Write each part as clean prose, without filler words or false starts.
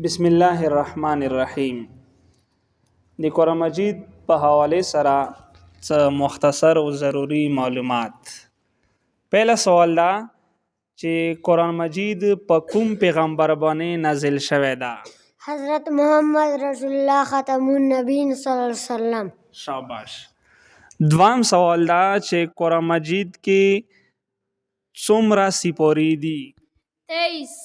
بسم الله الرحمن الرحیم. د قرآن مجید په حواله سره څه مختصر او ضروری معلومات. پهلا سوال دا چې قرآن مجید په کوم پیغمبر باندې نازل شوی دا؟ حضرت محمد رسول الله ختم النبیین صلی الله علیه وسلم. شاباش. دوام سوال دا چې قرآن مجید کې څومره سپارې دي؟ 23.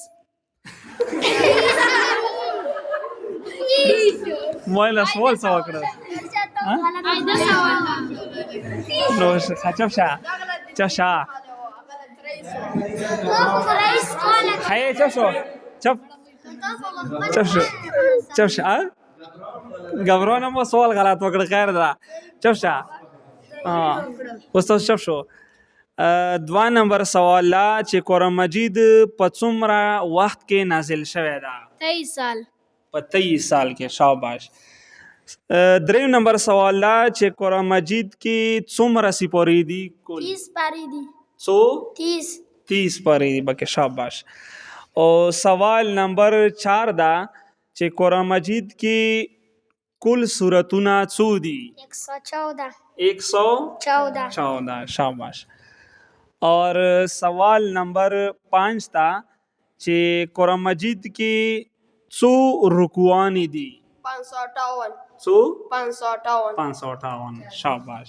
مویل سوال سوا کړه. نو چپ شه. چپ شه. خیلی چپ شو. چپ. چپ شو. چپ شه. گبرانه ما سوال غلط وکړ خیر ده. چپ شه. استاد چپ شو. دوا نمبر سوال لا چې قرآن مجید په څومره وخت کې نازل شوی دا؟ 23 سال. په 23 سال کې. شاباش. دریم نمبر سوال لا چې قرآن مجید کې څومره سپارې دي؟ 30 پاری دي. څو؟ 30 پارې دي بکې. شاباش. او سوال نمبر 4 دا چې قرآن مجید کې کل سورتونه څو دي؟ 114. 114. شاباش. اور سوال نمبر 5 تا چې قرآن مجید کې څو رکوعانی دي؟ 558. څو؟ 558. 558. شاباش.